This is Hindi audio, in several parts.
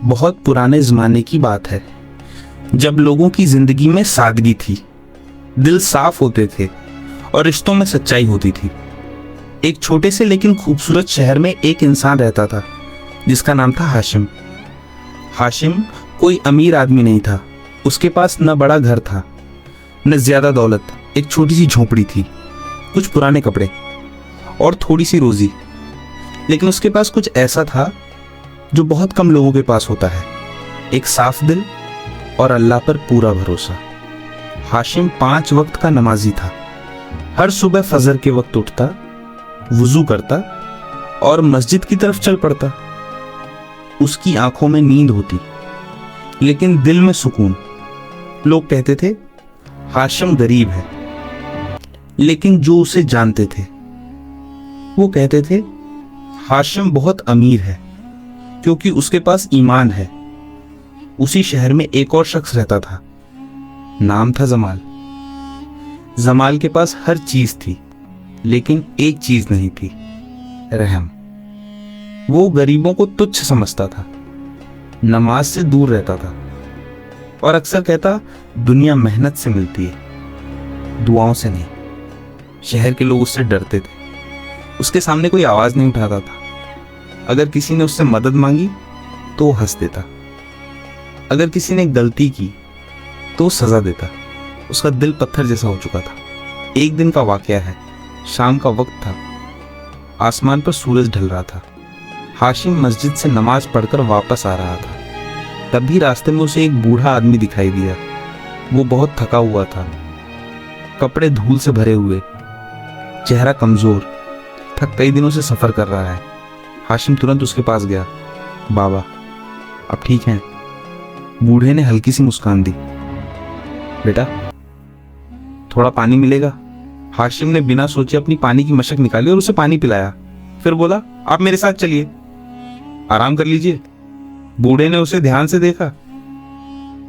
बहुत पुराने ज़माने की बात है, जब लोगों की ज़िंदगी में सादगी थी, दिल साफ होते थे और रिश्तों में सच्चाई होती थी। एक छोटे से लेकिन खूबसूरत शहर में एक इंसान रहता था जिसका नाम था हाशिम। हाशिम कोई अमीर आदमी नहीं था। उसके पास न बड़ा घर था न ज़्यादा दौलत। एक छोटी सी झोपड़ी थी, कुछ पुराने कपड़े और थोड़ी सी रोज़ी। लेकिन उसके पास कुछ ऐसा था जो बहुत कम लोगों के पास होता है, एक साफ दिल और अल्लाह पर पूरा भरोसा। हाशिम 5 वक्त का नमाजी था। हर सुबह फजर के वक्त उठता, वुजू करता और मस्जिद की तरफ चल पड़ता। उसकी आंखों में नींद होती लेकिन दिल में सुकून। लोग कहते थे हाशिम गरीब है, लेकिन जो उसे जानते थे वो कहते थे हाशिम बहुत अमीर है, क्योंकि उसके पास ईमान है। उसी शहर में एक और शख्स रहता था, नाम था जमाल। जमाल के पास हर चीज थी, लेकिन एक चीज नहीं थी, रहम। वो गरीबों को तुच्छ समझता था, नमाज से दूर रहता था और अक्सर कहता दुनिया मेहनत से मिलती है, दुआओं से नहीं। शहर के लोग उससे डरते थे। उसके सामने कोई आवाज नहीं उठाता था। अगर किसी ने उससे मदद मांगी तो वो हंस देता। अगर किसी ने गलती की तो सजा देता। उसका दिल पत्थर जैसा हो चुका था। एक दिन का वाकया है, शाम का वक्त था। आसमान पर सूरज ढल रहा था। हाशिम मस्जिद से नमाज पढ़कर वापस आ रहा था। तभी रास्ते में उसे एक बूढ़ा आदमी दिखाई दिया। वो बहुत थका हुआ था, कपड़े धूल से भरे हुए, चेहरा कमजोर था, कई दिनों से सफर कर रहा है। हाशिम तुरंत उसके पास गया। बाबा, आप ठीक हैं? बूढ़े ने हल्की सी मुस्कान दी। बेटा, थोड़ा पानी मिलेगा? हाशिम ने बिना सोचे अपनी पानी की मशक निकाली और उसे पानी पिलाया। फिर बोला, आप मेरे साथ चलिए, आराम कर लीजिए। बूढ़े ने उसे ध्यान से देखा।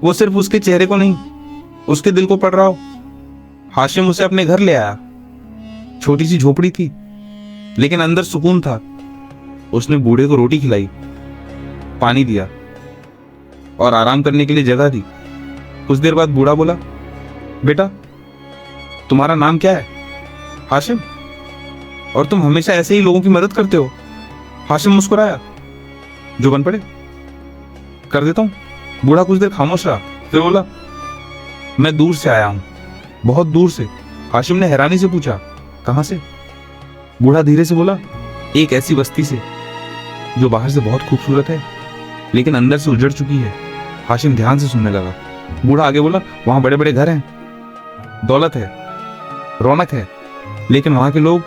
वो सिर्फ उसके चेहरे को नहीं, उसके दिल को पढ़ रहा हो। हाशिम उसे अपने घर ले आया। छोटी सी झोपड़ी थी, लेकिन अंदर सुकून था। उसने बूढ़े को रोटी खिलाई, पानी दिया और आराम करने के लिए जगह दी। कुछ देर बाद बूढ़ा बोला, बेटा, तुम्हारा नाम क्या है? हाशिम। और तुम हमेशा ऐसे ही लोगों की मदद करते हो? हाशिम मुस्कुराया। जो बन पड़े कर देता हूं। बूढ़ा कुछ देर खामोश रहा, फिर बोला, मैं दूर से आया हूं, बहुत दूर से। हाशिम ने हैरानी से पूछा, कहां से? बूढ़ा धीरे से बोला, एक ऐसी बस्ती से जो बाहर से बहुत खूबसूरत है, लेकिन अंदर से उजड़ चुकी है। हाशिम ध्यान से सुनने लगा। बूढ़ा आगे बोला, वहां बड़े बड़े घर हैं, दौलत है, रौनक है, लेकिन वहां के लोग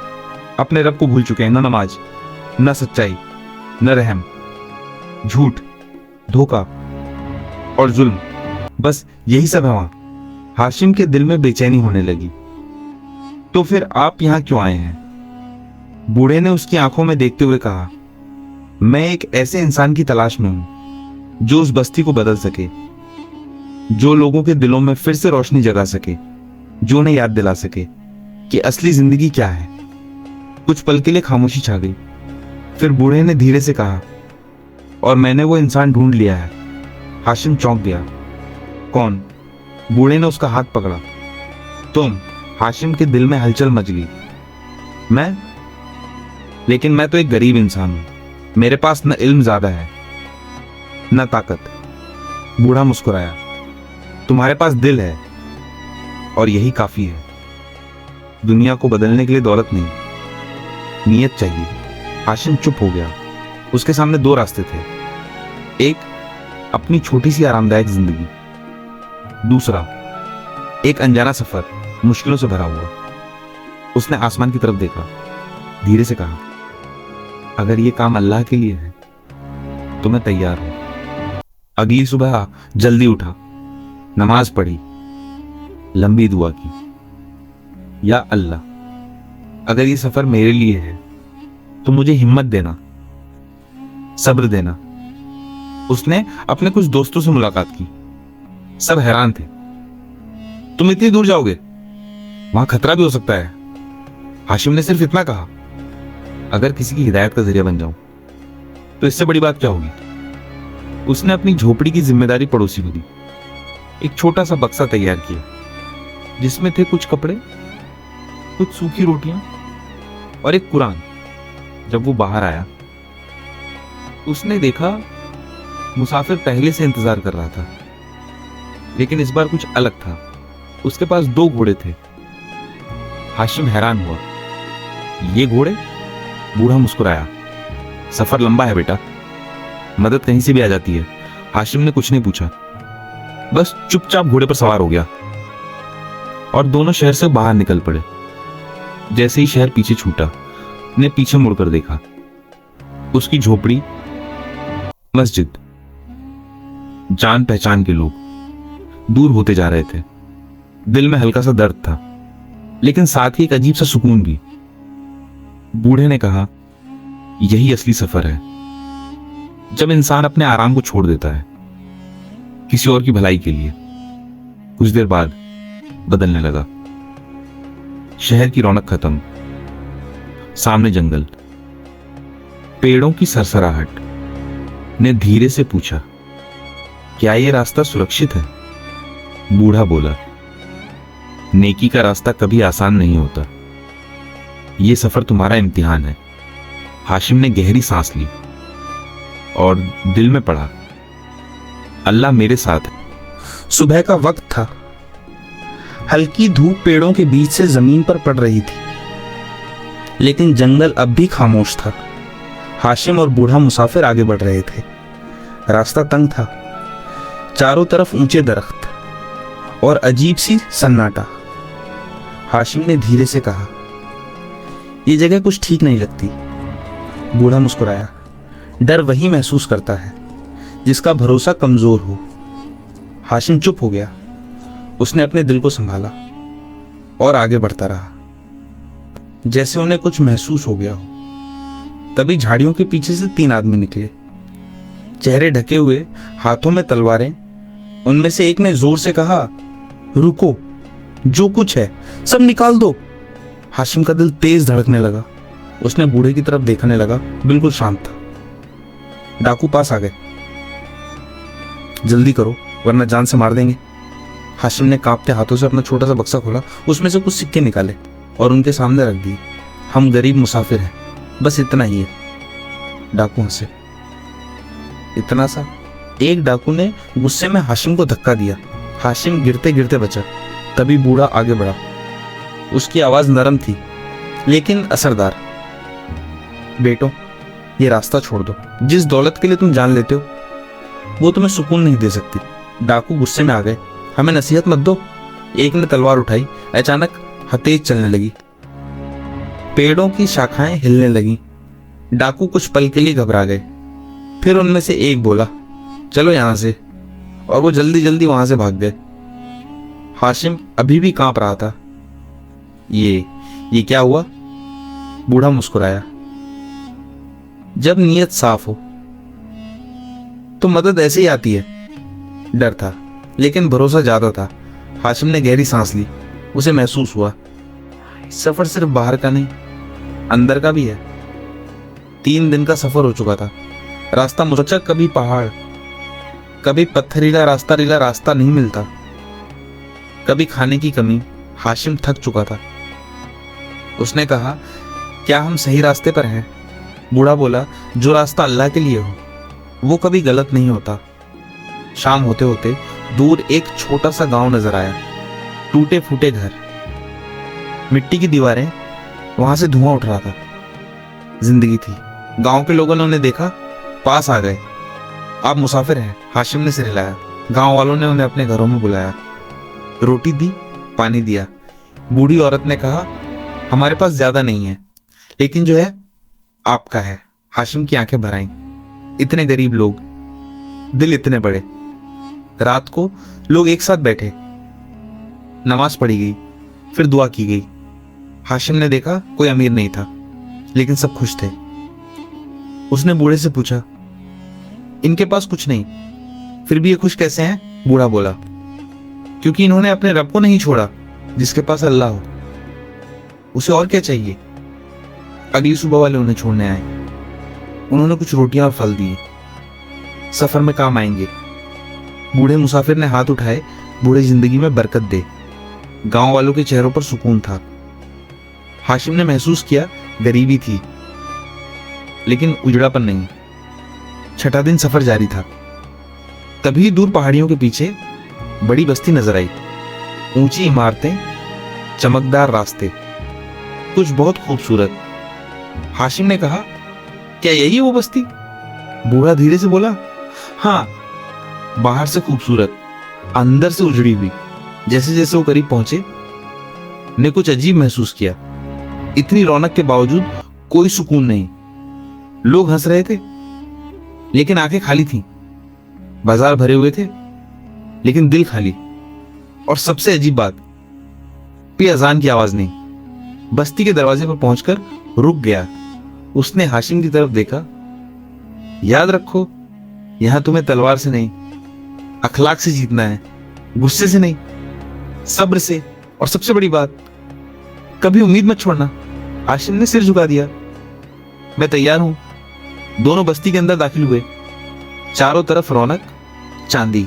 अपने रब को भूल चुके हैं। न नमाज, न सच्चाई, न रहम, झूठ, धोखा और जुल्म, बस यही सब है वहां। हाशिम के दिल में बेचैनी होने लगी। तो फिर आप यहां क्यों आए हैं? बूढ़े ने उसकी आंखों में देखते हुए कहा, मैं एक ऐसे इंसान की तलाश में हूं जो उस बस्ती को बदल सके, जो लोगों के दिलों में फिर से रोशनी जगा सके, जो उन्हें याद दिला सके कि असली जिंदगी क्या है। कुछ पल के लिए खामोशी छा गई। फिर बूढ़े ने धीरे से कहा, और मैंने वो इंसान ढूंढ लिया है। हाशिम चौंक गया। कौन? बूढ़े ने उसका हाथ पकड़ा। तुम। हाशिम के दिल में हलचल मच गई। मैं? लेकिन मैं तो एक गरीब इंसान हूं। मेरे पास न इल्म ज्यादा है न ताकत। बूढ़ा मुस्कुराया। तुम्हारे पास दिल है और यही काफी है। दुनिया को बदलने के लिए दौलत नहीं, नीयत चाहिए। हाशिम चुप हो गया। उसके सामने 2 रास्ते थे। एक, अपनी छोटी सी आरामदायक जिंदगी। दूसरा, एक अनजाना सफर, मुश्किलों से भरा हुआ। उसने आसमान की तरफ देखा, धीरे से कहा, अगर ये काम अल्लाह के लिए है तो मैं तैयार हूं। अगली सुबह जल्दी उठा, नमाज पढ़ी, लंबी दुआ की, या अल्लाह, अगर ये सफर मेरे लिए है तो मुझे हिम्मत देना, सब्र देना। उसने अपने कुछ दोस्तों से मुलाकात की। सब हैरान थे। तुम इतनी दूर जाओगे? वहां खतरा भी हो सकता है। हाशिम ने सिर्फ इतना कहा, अगर किसी की हिदायत का जरिया बन जाऊं तो इससे बड़ी बात क्या होगी। उसने अपनी झोपड़ी की जिम्मेदारी पड़ोसी को दी। एक छोटा सा बक्सा तैयार किया जिसमें थे कुछ कपड़े, कुछ सूखी रोटियां और एक कुरान। जब वो बाहर आया उसने देखा मुसाफिर पहले से इंतजार कर रहा था, लेकिन इस बार कुछ अलग था। उसके पास 2 घोड़े थे। हाशिम हैरान हुआ, ये घोड़े? बूढ़ा मुस्कुराया, सफर लंबा है बेटा, मदद कहीं से भी आ जाती है। हाशिम ने कुछ नहीं पूछा, बस चुपचाप घोड़े पर सवार हो गया और दोनों शहर से बाहर निकल पड़े। जैसे ही शहर पीछे छूटा, ने पीछे मुड़कर देखा। उसकी झोपड़ी, मस्जिद, जान पहचान के लोग दूर होते जा रहे थे। दिल में हल्का सा दर्द था, लेकिन साथ ही एक अजीब सा सुकून भी। बूढ़े ने कहा, यही असली सफर है, जब इंसान अपने आराम को छोड़ देता है किसी और की भलाई के लिए। कुछ देर बाद बदलने लगा। शहर की रौनक खत्म, सामने जंगल। पेड़ों की सरसराहट ने धीरे से पूछा, क्या यह रास्ता सुरक्षित है? बूढ़ा बोला, नेकी का रास्ता कभी आसान नहीं होता, यह सफर तुम्हारा इम्तिहान है। हाशिम ने गहरी सांस ली और दिल में पढ़ा, अल्लाह मेरे साथ है। सुबह का वक्त था। हल्की धूप पेड़ों के बीच से जमीन पर पड़ रही थी, लेकिन जंगल अब भी खामोश था। हाशिम और बूढ़ा मुसाफिर आगे बढ़ रहे थे। रास्ता तंग था, चारों तरफ ऊंचे दरख्त और अजीब सी सन्नाटा। हाशिम ने धीरे से कहा, यह जगह कुछ ठीक नहीं लगती। बूढ़ा मुस्कुराया, डर वही महसूस करता है जिसका भरोसा कमजोर हो। हाशिम चुप हो गया। उसने अपने दिल को संभाला और आगे बढ़ता रहा, जैसे उन्हें कुछ महसूस हो गया हो। तभी झाड़ियों के पीछे से 3 आदमी निकले, चेहरे ढके हुए, हाथों में तलवारें। उनमें से एक ने जोर से कहा, रुको, जो कुछ है सब निकाल दो। हाशिम का दिल तेज धड़कने लगा। उसने बूढ़े की तरफ देखने लगा, बिल्कुल शांत था। डाकू पास आ गए। जल्दी करो वरना जान से मार देंगे। हाशिम ने कांपते हाथों से अपना छोटा सा बक्सा खोला, उसमें से कुछ सिक्के निकाले और उनके सामने रख दिए। हम गरीब मुसाफिर हैं, बस इतना ही है। डाकू हंसे। इतना सा? एक डाकू ने गुस्से में हाशिम को धक्का दिया। हाशिम गिरते गिरते बचा। तभी बूढ़ा आगे बढ़ा। उसकी आवाज नरम थी लेकिन असरदार। बेटो, ये रास्ता छोड़ दो। जिस दौलत के लिए तुम जान लेते हो वो तुम्हें सुकून नहीं दे सकती। डाकू गुस्से में आ गए, हमें नसीहत मत दो। एक ने तलवार उठाई। अचानक हथेली चलने लगी, पेड़ों की शाखाएं हिलने लगी। डाकू कुछ पल के लिए घबरा गए। फिर उनमें से एक बोला, चलो यहां से, और वो जल्दी जल्दी वहां से भाग गए। हाशिम अभी भी कांप रहा था। ये क्या हुआ? बूढ़ा मुस्कुराया, जब नीयत साफ हो तो मदद ऐसे ही आती है। डर था लेकिन भरोसा ज्यादा था। हाशिम ने गहरी सांस ली। उसे महसूस हुआ, सफर सिर्फ बाहर का नहीं, अंदर का भी है। 3 दिन का सफर हो चुका था। रास्ता मुश्किल, कभी पहाड़, कभी पत्थरीला रास्ता नहीं मिलता, कभी खाने की कमी। हाशिम थक चुका था। उसने कहा, क्या हम सही रास्ते पर हैं? बूढ़ा बोला, जो रास्ता अल्लाह के लिए हो वो कभी गलत नहीं होता। शाम होते होते दूर एक छोटा सा गांव नजर आया। टूटे फूटे घर, मिट्टी की दीवारें, वहां से धुआं उठ रहा था। जिंदगी थी। गांव के लोगों ने उन्हें देखा, पास आ गए। आप मुसाफिर हैं? हाशिम ने सिर हिलाया। गांव वालों ने उन्हें अपने घरों में बुलाया, रोटी दी, पानी दिया। बूढ़ी औरत ने कहा, हमारे पास ज्यादा नहीं है, लेकिन जो है आपका है। हाशिम की आंखें भर आईं। इतने गरीब लोग, दिल इतने बड़े। रात को लोग एक साथ बैठे, नमाज पढ़ी गई, फिर दुआ की गई। हाशिम ने देखा कोई अमीर नहीं था, लेकिन सब खुश थे। उसने बूढ़े से पूछा, इनके पास कुछ नहीं, फिर भी ये खुश कैसे हैं? बूढ़ा बोला, क्योंकि इन्होंने अपने रब को नहीं छोड़ा, जिसके पास अल्लाह हो। उसे और क्या चाहिए? अगली सुबह वाले उन्हें छोड़ने आए। उन्होंने कुछ रोटियां और फल दिए। सफर में काम आएंगे। बूढ़े मुसाफिर ने हाथ उठाए, बूढ़े जिंदगी में बरकत दे। गांव वालों के चेहरों पर सुकून था। हाशिम ने महसूस किया गरीबी थी, लेकिन उजड़ापन नहीं। छठा दिन सफर जारी था। तभी दूर पहाड़ियों के पीछे बड़ी बस्ती नजर आई। ऊंची इमारतें, चमकदार रास्ते, कुछ बहुत खूबसूरत। हाशिम ने कहा, क्या यही है वो बस्ती? बूढ़ा धीरे से बोला, हाँ, बाहर से खूबसूरत, अंदर से उजड़ी हुई। जैसे जैसे वो करीब पहुंचे, ने कुछ अजीब महसूस किया। इतनी रौनक के बावजूद कोई सुकून नहीं। लोग हंस रहे थे, लेकिन आंखें खाली थीं। बाजार भरे हुए थे, लेकिन दिल खाली। और सबसे अजीब बात, कोई अजान की आवाज नहीं। बस्ती के दरवाजे पर पहुंचकर रुक गया। उसने हाशिम की तरफ देखा। याद रखो, यहां तुम्हें तलवार से नहीं, अखलाक से जीतना है, गुस्से से नहीं, सब्र से। और सबसे बड़ी बात, कभी उम्मीद मत छोड़ना। हाशिम ने सिर झुका दिया। मैं तैयार हूं। दोनों बस्ती के अंदर दाखिल हुए। चारों तरफ रौनक, चांदी,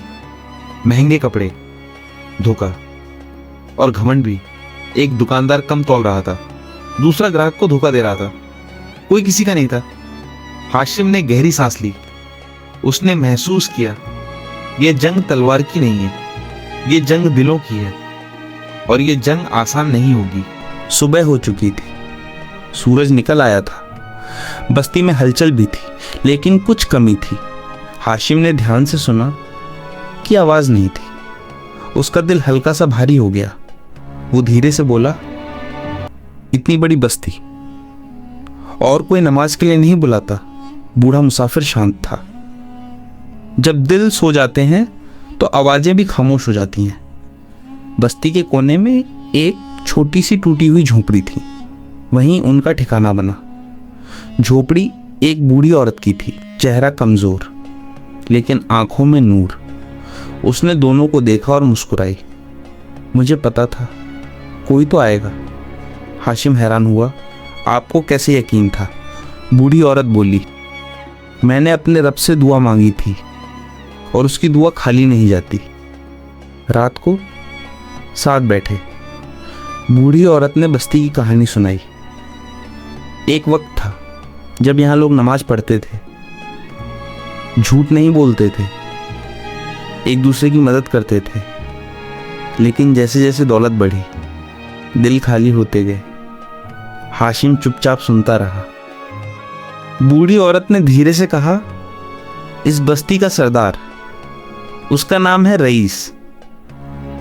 महंगे कपड़े, धोखा और घमंड भी। एक दुकानदार कम तौल रहा था, दूसरा ग्राहक को धोखा दे रहा था। कोई किसी का नहीं था। हाशिम ने गहरी सांस ली। उसने महसूस किया, यह जंग तलवार की नहीं है, ये जंग दिलों की है। और ये जंग आसान नहीं होगी। सुबह हो चुकी थी, सूरज निकल आया था। बस्ती में हलचल भी थी, लेकिन कुछ कमी थी। हाशिम ने ध्यान से सुना कि आवाज नहीं थी। उसका दिल हल्का सा भारी हो गया। वो धीरे से बोला, इतनी बड़ी बस्ती और कोई नमाज के लिए नहीं बुलाता। बूढ़ा मुसाफिर शांत था। जब दिल सो जाते हैं तो आवाजें भी खामोश हो जाती हैं। बस्ती के कोने में एक छोटी सी टूटी हुई झोपड़ी थी। वहीं उनका ठिकाना बना। झोपड़ी एक बूढ़ी औरत की थी, चेहरा कमजोर, लेकिन आंखों में नूर। उसने दोनों को देखा और मुस्कुराई। मुझे पता था कोई तो आएगा। हाशिम हैरान हुआ, आपको कैसे यकीन था? बूढ़ी औरत बोली, मैंने अपने रब से दुआ मांगी थी और उसकी दुआ खाली नहीं जाती। रात को साथ बैठे, बूढ़ी औरत ने बस्ती की कहानी सुनाई। एक वक्त था जब यहाँ लोग नमाज पढ़ते थे, झूठ नहीं बोलते थे, एक दूसरे की मदद करते थे। लेकिन जैसे जैसे दौलत बढ़ी, दिल खाली होते गए। हाशिम चुपचाप सुनता रहा। बूढ़ी औरत ने धीरे से कहा, इस बस्ती का सरदार, उसका नाम है रईस।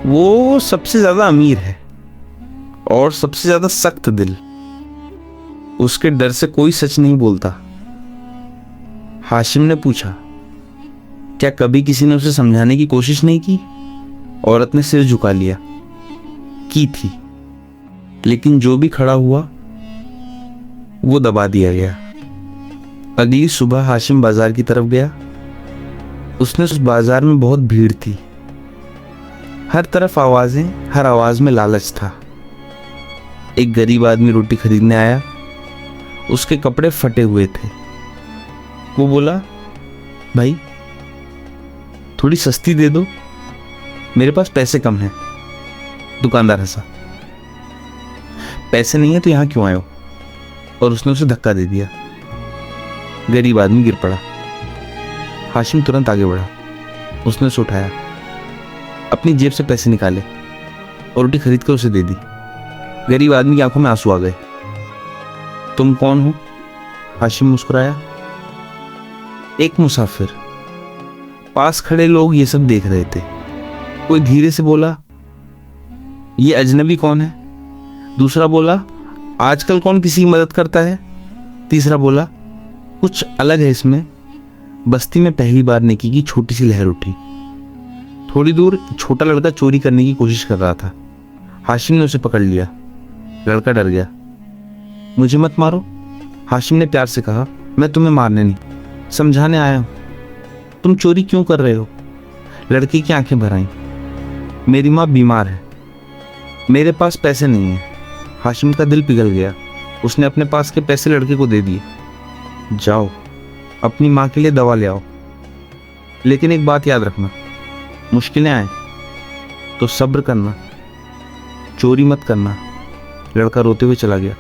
वो सबसे ज्यादा अमीर है और सबसे ज्यादा सख्त दिल। उसके डर से कोई सच नहीं बोलता। हाशिम ने पूछा, क्या कभी किसी ने उसे समझाने की कोशिश नहीं की? औरत ने सिर झुका लिया। की थी, लेकिन जो भी खड़ा हुआ वो दबा दिया गया। अगली सुबह हाशिम बाजार की तरफ गया। उसने उस बाजार में बहुत भीड़ थी। हर तरफ आवाजें, हर आवाज में लालच था। एक गरीब आदमी रोटी खरीदने आया। उसके कपड़े फटे हुए थे। वो बोला, भाई थोड़ी सस्ती दे दो, मेरे पास पैसे कम हैं। दुकानदार हंसा, पैसे नहीं है तो यहां क्यों आए हो? और उसने उसे धक्का दे दिया। गरीब आदमी गिर पड़ा। हाशिम तुरंत आगे बढ़ा। उसने उसे उठाया, अपनी जेब से पैसे निकाले और रोटी खरीद कर उसे दे दी। गरीब आदमी की आंखों में आंसू आ गए। तुम कौन हो? हाशिम मुस्कुराया, एक मुसाफिर। पास खड़े लोग ये सब देख रहे थे। कोई धीरे से बोला, ये अजनबी कौन है? दूसरा बोला, आजकल कौन किसी की मदद करता है? तीसरा बोला, कुछ अलग है इसमें। बस्ती में पहली बार नेकी की छोटी सी लहर उठी। थोड़ी दूर छोटा लड़का चोरी करने की कोशिश कर रहा था। हाशिम ने उसे पकड़ लिया। लड़का डर गया। मुझे मत मारो, हाशिम ने प्यार से कहा। मैं तुम्हें मारने नहीं, समझाने आया हूं। तुम चोरी क्यों कर रहे हो? लड़की की आंखें भर आईं। मेरी माँ बीमार है, मेरे पास पैसे नहीं है। हाशिम का दिल पिघल गया। उसने अपने पास के पैसे लड़के को दे दिए। जाओ, अपनी माँ के लिए दवा ले आओ। लेकिन एक बात याद रखना, मुश्किलें आए तो सब्र करना, चोरी मत करना। लड़का रोते हुए चला गया।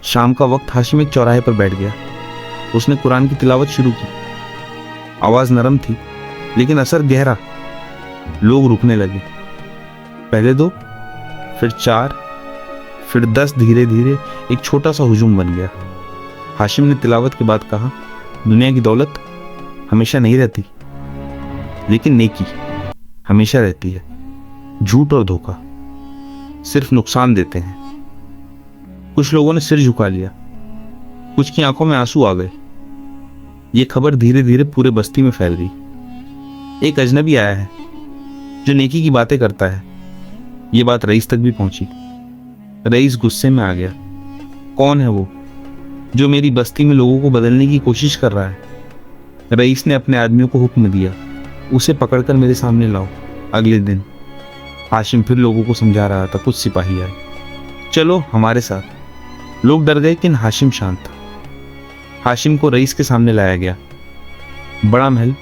शाम का वक्त हाशिम एक चौराहे पर बैठ गया। उसने कुरान की तिलावत शुरू की। आवाज नरम थी लेकिन असर गहरा। लोग रुकने लगे। पहले 2, फिर 4, फिर 10। धीरे धीरे एक छोटा सा हुजूम बन गया। हाशिम ने तिलावत के बाद कहा, दुनिया की दौलत हमेशा नहीं रहती, लेकिन नेकी हमेशा रहती है। झूठ और धोखा सिर्फ नुकसान देते हैं। कुछ लोगों ने सिर झुका लिया, कुछ की आंखों में आंसू आ गए। ये खबर धीरे धीरे पूरे बस्ती में फैल गई। एक अजनबी आया है जो नेकी की बातें करता है। ये बात रईस तक भी पहुंची। रईस गुस्से में आ गया। कौन है वो जो मेरी बस्ती में लोगों को बदलने की कोशिश कर रहा है? रईस ने अपने आदमियों को हुक्म दिया, उसे पकड़कर मेरे सामने लाओ। अगले दिन हाशिम फिर लोगों को समझा रहा था। कुछ सिपाही आए, चलो हमारे साथ। लोग डर गए लेकिन हाशिम शांत था। हाशिम को रईस के सामने लाया गया। बड़ा महल,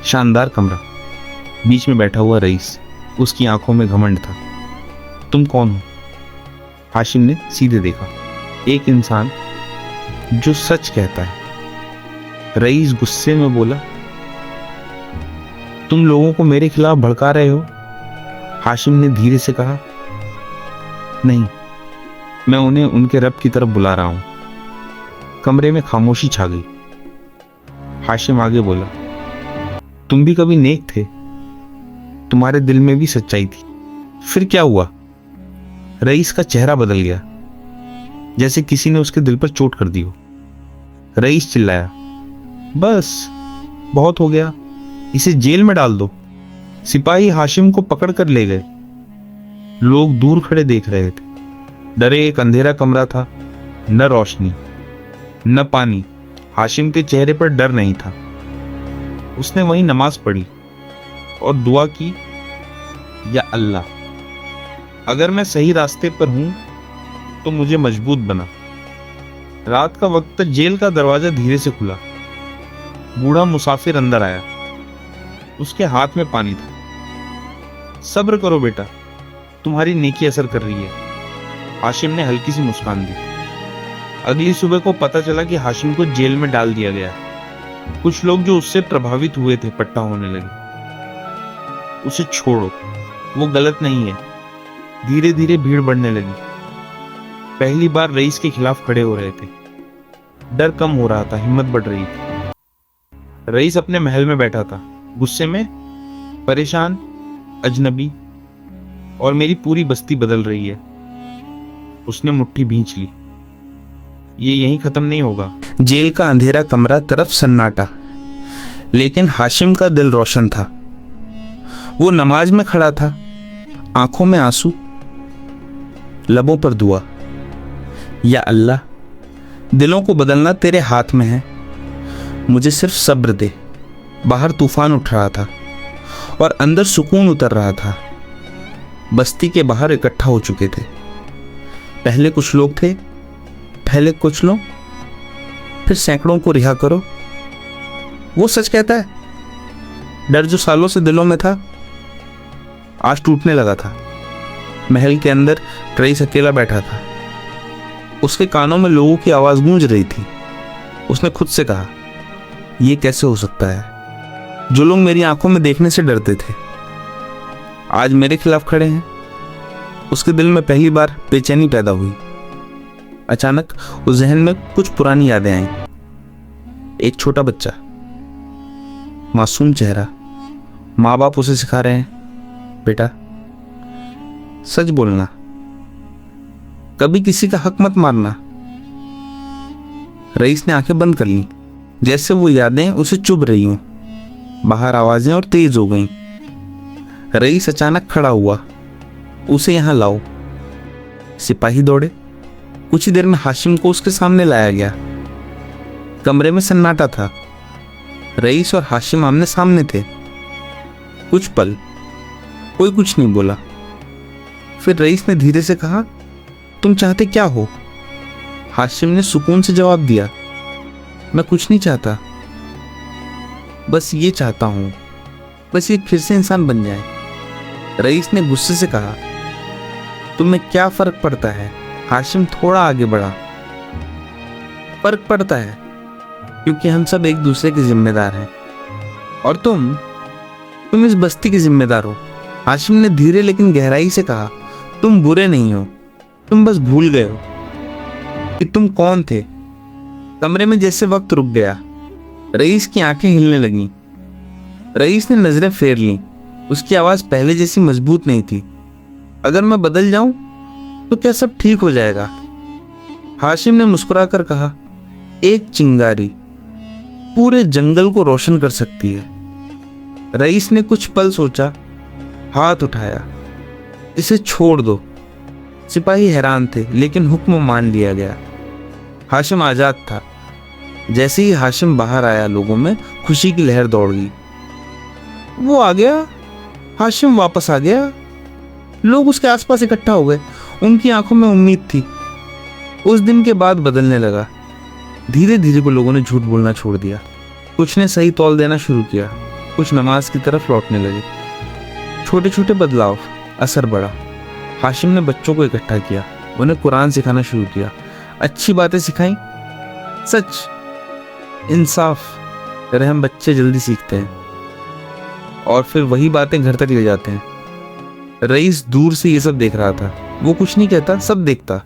शानदार कमरा, बीच में बैठा हुआ रईस। उसकी आंखों में घमंड था। तुम कौन हो? हाशिम ने सीधे देखा। एक इंसान जो सच कहता है। रईस गुस्से में बोला, तुम लोगों को मेरे खिलाफ भड़का रहे हो? हाशिम ने धीरे से कहा, नहीं, मैं उन्हें उनके रब की तरफ बुला रहा हूं। कमरे में खामोशी छा गई। हाशिम आगे बोला, तुम भी कभी नेक थे, तुम्हारे दिल में भी सच्चाई थी, फिर क्या हुआ? रईस का चेहरा बदल गया, जैसे किसी ने उसके दिल पर चोट कर दी हो। रईस चिल्लाया, बस बहुत हो गया, इसे जेल में डाल दो। सिपाही हाशिम को पकड़ कर ले गए। लोग दूर खड़े देख रहे थे, डरे। एक अंधेरा कमरा था, न रोशनी न पानी। हाशिम के चेहरे पर डर नहीं था। उसने वहीं नमाज पढ़ी और दुआ की, या अल्लाह, अगर मैं सही रास्ते पर हूं तो मुझे मजबूत बना। रात का वक्त, जेल का दरवाजा धीरे से खुला। बूढ़ा मुसाफिर अंदर आया। उसके हाथ में पानी था। सब्र करो बेटा, तुम्हारी नेकी असर कर रही है। हाशिम ने हल्की सी मुस्कान दी। अगली सुबह को पता चला कि हाशिम को जेल में डाल दिया गया। कुछ लोग जो उससे प्रभावित हुए थे पट्टा होने लगे। उसे छोड़ो, वो गलत नहीं है। धीरे धीरे भीड़ बढ़ने लगी। पहली बार रईस के खिलाफ खड़े हो रहे थे। डर कम हो रहा था, हिम्मत बढ़ रही थी। रईस अपने महल में बैठा था, गुस्से में, परेशान, अजनबी, और मेरी पूरी बस्ती बदल रही है। उसने मुट्ठी भींच ली। ये यहीं खत्म नहीं होगा। जेल का अंधेरा कमरा, तरफ सन्नाटा, लेकिन हाशिम का दिल रोशन था। वो नमाज में खड़ा था, आंखों में आंसू, लबों पर दुआ। या अल्लाह, दिलों को बदलना तेरे हाथ में है, मुझे सिर्फ सब्र दे। बाहर तूफान उठ रहा था और अंदर सुकून उतर रहा था। बस्ती के बाहर इकट्ठा हो चुके थे। पहले कुछ लोग थे, पहले कुछ लोग, फिर सैकड़ों को रिहा करो। वो सच कहता है। डर जो सालों से दिलों में था, आज टूटने लगा था। महल के अंदर रईस अकेला बैठा था। उसके कानों में लोगों की आवाज गूंज रही थी। उसने खुद से कहा, ये कैसे हो सकता है? जो लोग मेरी आंखों में देखने से डरते थे, आज मेरे खिलाफ खड़े हैं। उसके दिल में पहली बार बेचैनी पैदा हुई। अचानक उस जहन में कुछ पुरानी यादें आईं। एक छोटा बच्चा, मासूम चेहरा, माँ बाप उसे सिखा रहे हैं, बेटा सच बोलना, कभी किसी का हक मत मारना। रईस ने आंखें बंद कर ली, जैसे वो यादें उसे चुभ रही हों। बाहर आवाजें और तेज हो गईं। रईस अचानक खड़ा हुआ, उसे यहां लाओ। सिपाही दौड़े। कुछ ही देर में हाशिम को उसके सामने लाया गया। कमरे में सन्नाटा था। रईस और हाशिम आमने सामने थे। कुछ पल कोई कुछ नहीं बोला। फिर रईस ने धीरे से कहा, तुम चाहते क्या हो? हाशिम ने सुकून से जवाब दिया, मैं कुछ नहीं चाहता। बस ये चाहता हूँ, बस ये फिर से इंसान बन जाए। रईस ने गुस्से से कहा, तुम्हें क्या फर्क पड़ता है? हाशिम थोड़ा आगे बढ़ा। फर्क पड़ता है क्योंकि हम सब एक दूसरे के जिम्मेदार हैं, और तुम इस बस्ती के जिम्मेदार हो। हाशिम ने धीरे लेकिन गहराई से कहा, तुम बुरे नहीं हो, तुम बस भूल गए हो कि तुम कौन थे। कमरे में जैसे वक्त रुक गया। रईस की आंखें हिलने लगीं। रईस ने नजरें फेर लीं। उसकी आवाज पहले जैसी मजबूत नहीं थी। अगर मैं बदल जाऊं तो क्या सब ठीक हो जाएगा? हाशिम ने मुस्कुराकर कहा, एक चिंगारी पूरे जंगल को रोशन कर सकती है। रईस ने कुछ पल सोचा, हाथ उठाया, इसे छोड़ दो। सिपाही हैरान थे लेकिन हुक्म मान लिया गया। हाशिम आजाद था। जैसे ही हाशिम बाहर आया, लोगों में खुशी की लहर दौड़ गई। वो आ गया, हाशिम वापस आ गया। लोग उसके आसपास इकट्ठा हो गए। उनकी आंखों में उम्मीद थी। उस दिन के बाद बदलने लगा। धीरे धीरे को लोगों ने झूठ बोलना छोड़ दिया। कुछ ने सही तौल देना शुरू किया, कुछ नमाज की तरफ लौटने लगे। छोटे छोटे बदलाव, असर बढ़ा। हाशिम ने बच्चों को इकट्ठा किया, उन्हें कुरान सिखाना शुरू किया, अच्छी बातें सिखाई, सच, इंसाफ, रहम। बच्चे जल्दी सीखते हैं और फिर वही बातें घर तक ले जाते हैं। रईस दूर से ये सब देख रहा था। वो कुछ नहीं कहता, सब देखता।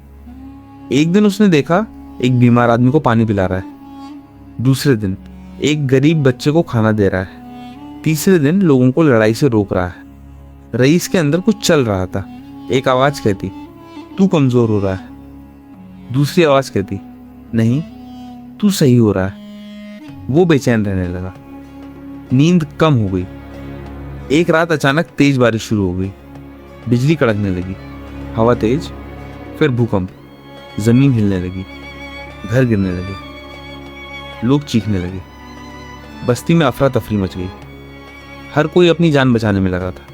एक दिन उसने देखा एक बीमार आदमी को पानी पिला रहा है। दूसरे दिन एक गरीब बच्चे को खाना दे रहा है। तीसरे दिन लोगों को लड़ाई से रोक रहा है। रईस के अंदर कुछ चल रहा था। एक आवाज कहती, तू कमजोर हो रहा है। दूसरी आवाज कहती, नहीं, तू सही हो रहा है। वो बेचैन रहने लगा। नींद कम हो गई। एक रात अचानक तेज बारिश शुरू हो गई। बिजली कड़कने लगी, हवा तेज, फिर भूकंप। जमीन हिलने लगी, घर गिरने लगे, लोग चीखने लगे। बस्ती में अफरा तफरी मच गई। हर कोई अपनी जान बचाने में लगा था।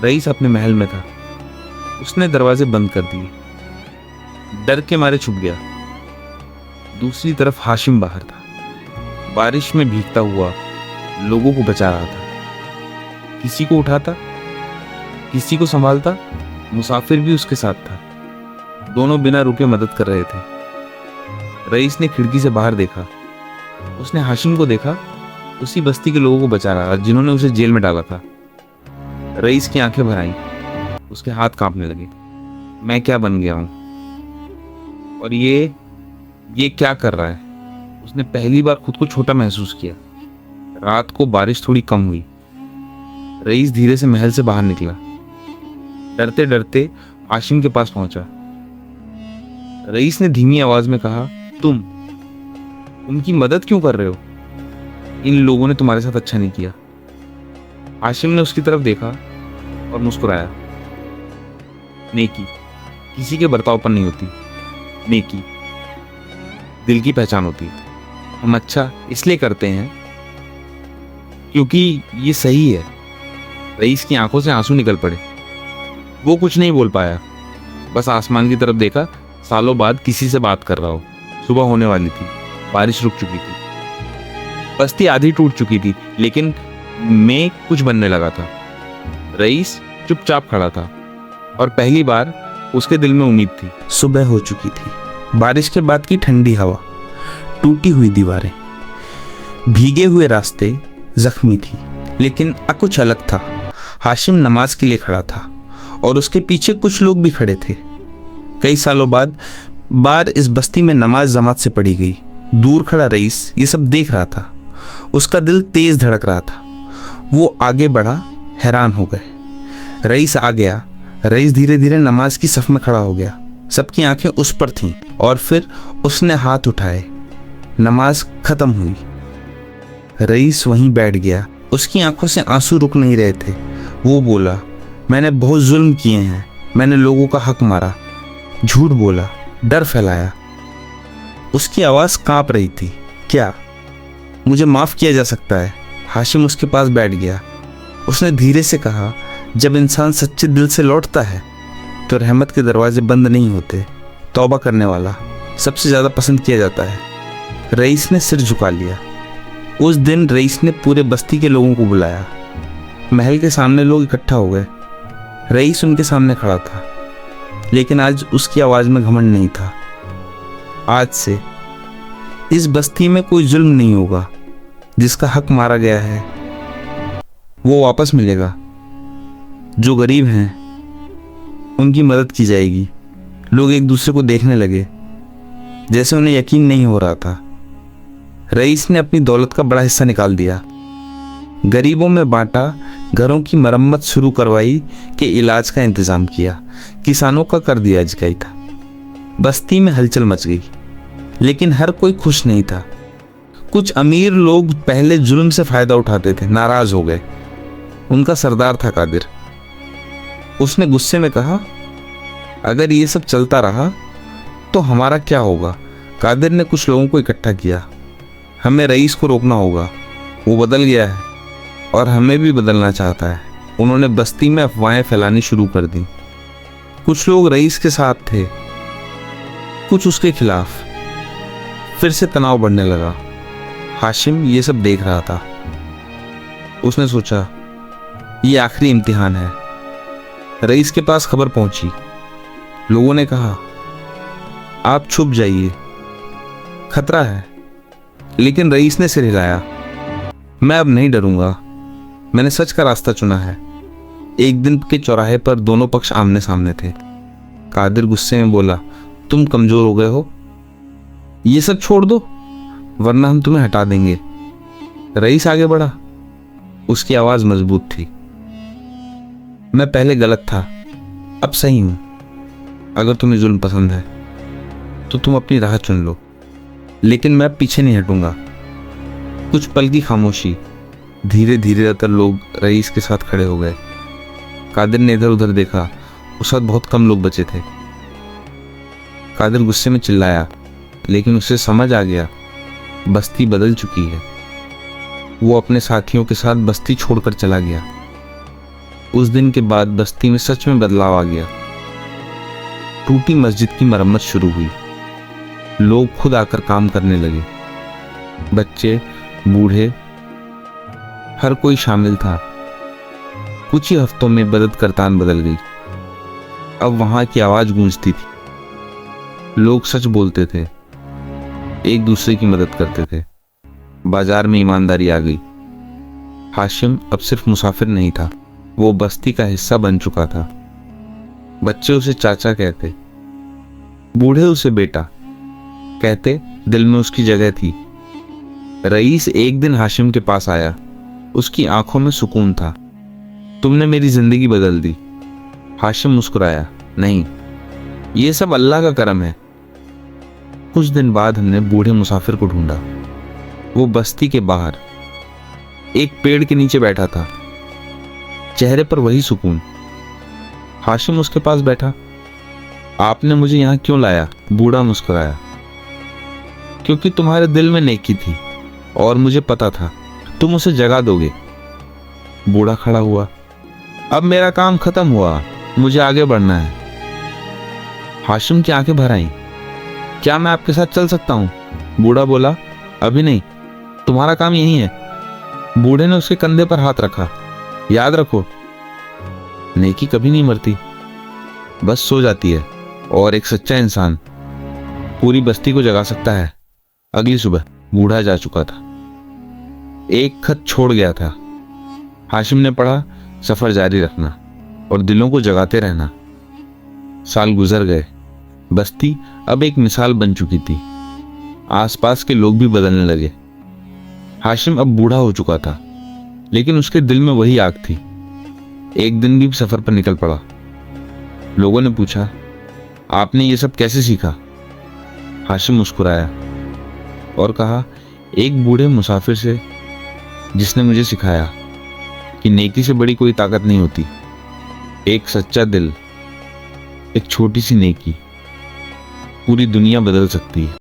रईस अपने महल में था। उसने दरवाजे बंद कर दिए, डर के मारे छुप गया। दूसरी तरफ हाशिम बाहर था, बारिश में भीगता हुआ लोगों को बचा रहा था। किसी को उठाता, किसी को संभालता। मुसाफिर भी उसके साथ था। दोनों बिना रुके मदद कर रहे थे। रईस ने खिड़की से बाहर देखा। उसने हाशिम को देखा, उसी बस्ती के लोगों को बचा रहा जिन्होंने उसे जेल में डाला था। रईस की आंखें भर आईं, उसके हाथ कांपने लगे। मैं क्या बन गया हूं, और ये क्या कर रहा है? उसने पहली बार खुद को छोटा महसूस किया। रात को बारिश थोड़ी कम हुई। रईस धीरे से महल से बाहर निकला। डरते डरते हाशिम के पास पहुंचा। रईस ने धीमी आवाज में कहा, तुमकी मदद क्यों कर रहे हो? इन लोगों ने तुम्हारे साथ अच्छा नहीं किया। हाशिम ने उसकी तरफ देखा और मुस्कुराया। नेकी किसी के बर्ताव पर नहीं होती, नेकी दिल की पहचान होती है। हम अच्छा इसलिए करते हैं क्योंकि ये सही है। रईस की आंखों से आंसू निकल पड़े। वो कुछ नहीं बोल पाया, बस आसमान की तरफ देखा। सालों बाद किसी से बात कर रहा हो। सुबह होने वाली थी, बारिश रुक चुकी थी, बस्ती आधी टूट चुकी थी, लेकिन मैं कुछ बनने लगा था। रईस चुपचाप खड़ा था और पहली बार उसके दिल में उम्मीद थी। सुबह हो चुकी थी। बारिश के बाद की ठंडी हवा, टूटी हुई दीवारें, भीगे हुए रास्ते, जख्मी थी, लेकिन कुछ अलग था। हाशिम नमाज के लिए खड़ा था और उसके पीछे कुछ लोग भी खड़े थे। कई सालों बाद इस बस्ती में नमाज जमात से पढ़ी गई। दूर खड़ा रईस ये सब देख रहा था। उसका दिल तेज धड़क रहा था। वो आगे बढ़ा, हैरान हो गए। रईस आ गया। रईस धीरे धीरे नमाज की सफ में खड़ा हो गया। सबकी आंखें उस पर थीं और फिर उसने हाथ उठाए। नमाज खत्म हुई। रईस वहीं बैठ गया। उसकी आंखों से आंसू रुक नहीं रहे थे। वो बोला, मैंने बहुत जुल्म किए हैं। मैंने लोगों का हक मारा, झूठ बोला, डर फैलाया। उसकी आवाज कांप रही थी। क्या मुझे माफ किया जा सकता है? हाशिम उसके पास बैठ गया। उसने धीरे से कहा, जब इंसान सच्चे दिल से लौटता है तो रहमत के दरवाजे बंद नहीं होते। तौबा करने वाला सबसे ज्यादा पसंद किया जाता है। रईस ने सिर झुका लिया। उस दिन रईस ने पूरे बस्ती के लोगों को बुलाया। महल के सामने लोग इकट्ठा हो गए। रईस उनके सामने खड़ा था, लेकिन आज उसकी आवाज में घमंड नहीं था। आज से इस बस्ती में कोई जुल्म नहीं होगा। जिसका हक मारा गया है वो वापस मिलेगा। जो गरीब हैं उनकी मदद की जाएगी। लोग एक दूसरे को देखने लगे जैसे उन्हें यकीन नहीं हो रहा था। रईस ने अपनी दौलत का बड़ा हिस्सा निकाल दिया, गरीबों में बांटा, घरों की मरम्मत शुरू करवाई, के इलाज का इंतजाम किया, किसानों का कर दिया जिकाई था। बस्ती में हलचल मच गई, लेकिन हर कोई खुश नहीं था। कुछ अमीर लोग पहले जुल्म से फायदा उठाते थे, नाराज हो गए। उनका सरदार था कादिर। उसने गुस्से में कहा, अगर ये सब चलता रहा तो हमारा क्या होगा। कादिर ने कुछ लोगों को इकट्ठा किया, हमें रईस को रोकना होगा। वो बदल गया है और हमें भी बदलना चाहता है। उन्होंने बस्ती में अफवाहें फैलानी शुरू कर दी। कुछ लोग रईस के साथ थे, कुछ उसके खिलाफ। फिर से तनाव बढ़ने लगा। हाशिम ये सब देख रहा था। उसने सोचा, ये आखिरी इम्तिहान है। रईस के पास खबर पहुंची। लोगों ने कहा, आप छुप जाइए, खतरा है। लेकिन रईस ने सिर हिलाया, मैं अब नहीं डरूंगा। मैंने सच का रास्ता चुना है। एक दिन के चौराहे पर दोनों पक्ष आमने सामने थे। कादिर गुस्से में बोला, तुम कमजोर हो गए हो, ये सब छोड़ दो वरना हम तुम्हें हटा देंगे। रईस आगे बढ़ा। उसकी आवाज मजबूत थी, मैं पहले गलत था, अब सही हूं। अगर तुम्हें जुल्म पसंद है तो तुम अपनी राह चुन लो, लेकिन मैं पीछे नहीं हटूंगा। कुछ पल की खामोशी। धीरे धीरे ज्यादातर लोग रईस के साथ खड़े हो गए। कादिर ने इधर उधर देखा, उस वक्त बहुत कम लोग बचे थे। कादिर गुस्से में चिल्लाया, लेकिन उसे समझ आ गया बस्ती बदल चुकी है। वो अपने साथियों के साथ बस्ती छोड़कर चला गया। उस दिन के बाद बस्ती में सच में बदलाव आ गया। टूटी मस्जिद की मरम्मत शुरू हुई। लोग खुद आकर काम करने लगे। बच्चे, बूढ़े, हर कोई शामिल था। कुछ ही हफ्तों में मदद करतान बदल गई। अब वहां की आवाज गूंजती थी। लोग सच बोलते थे, एक दूसरे की मदद करते थे। बाजार में ईमानदारी आ गई। हाशिम अब सिर्फ मुसाफिर नहीं था, वो बस्ती का हिस्सा बन चुका था। बच्चे उसे चाचा कहते, बूढ़े उसे बेटा कहते। दिल में उसकी जगह थी। रईस एक दिन हाशिम के पास आया। उसकी आंखों में सुकून था। तुमने मेरी जिंदगी बदल दी। हाशिम मुस्कुराया, नहीं, ये सब अल्लाह का करम है। कुछ दिन बाद हमने बूढ़े मुसाफिर को ढूंढा। वो बस्ती के बाहर एक पेड़ के नीचे बैठा था, चेहरे पर वही सुकून। हाशिम उसके पास बैठा। आपने मुझे यहां क्यों लाया? बूढ़ा मुस्कुराया। क्योंकि तुम्हारे दिल में नेकी थी और मुझे पता था तुम उसे जगा दोगे। बूढ़ा खड़ा हुआ। अब मेरा काम खत्म हुआ, मुझे आगे बढ़ना है। हाशिम की आंखें भर आईं। क्या मैं आपके साथ चल सकता हूं? बूढ़ा बोला, अभी नहीं, तुम्हारा काम यही है। बूढ़े ने उसके कंधे पर हाथ रखा। याद रखो, नेकी कभी नहीं मरती, बस सो जाती है। और एक सच्चा इंसान पूरी बस्ती को जगा सकता है। अगली सुबह बूढ़ा जा चुका था। एक खत छोड़ गया था। हाशिम ने पढ़ा, सफर जारी रखना और दिलों को जगाते रहना। साल गुजर गए। बस्ती अब एक मिसाल बन चुकी थी। आसपास के लोग भी बदलने लगे। हाशिम अब बूढ़ा हो चुका था, लेकिन उसके दिल में वही आग थी। एक दिन भी सफर पर निकल पड़ा। लोगों ने पूछा, आपने ये सब कैसे सीखा? हाशिम मुस्कुराया और कहा, एक बूढ़े मुसाफिर से, जिसने मुझे सिखाया कि नेकी से बड़ी कोई ताकत नहीं होती। एक सच्चा दिल, एक छोटी सी नेकी पूरी दुनिया बदल सकती है।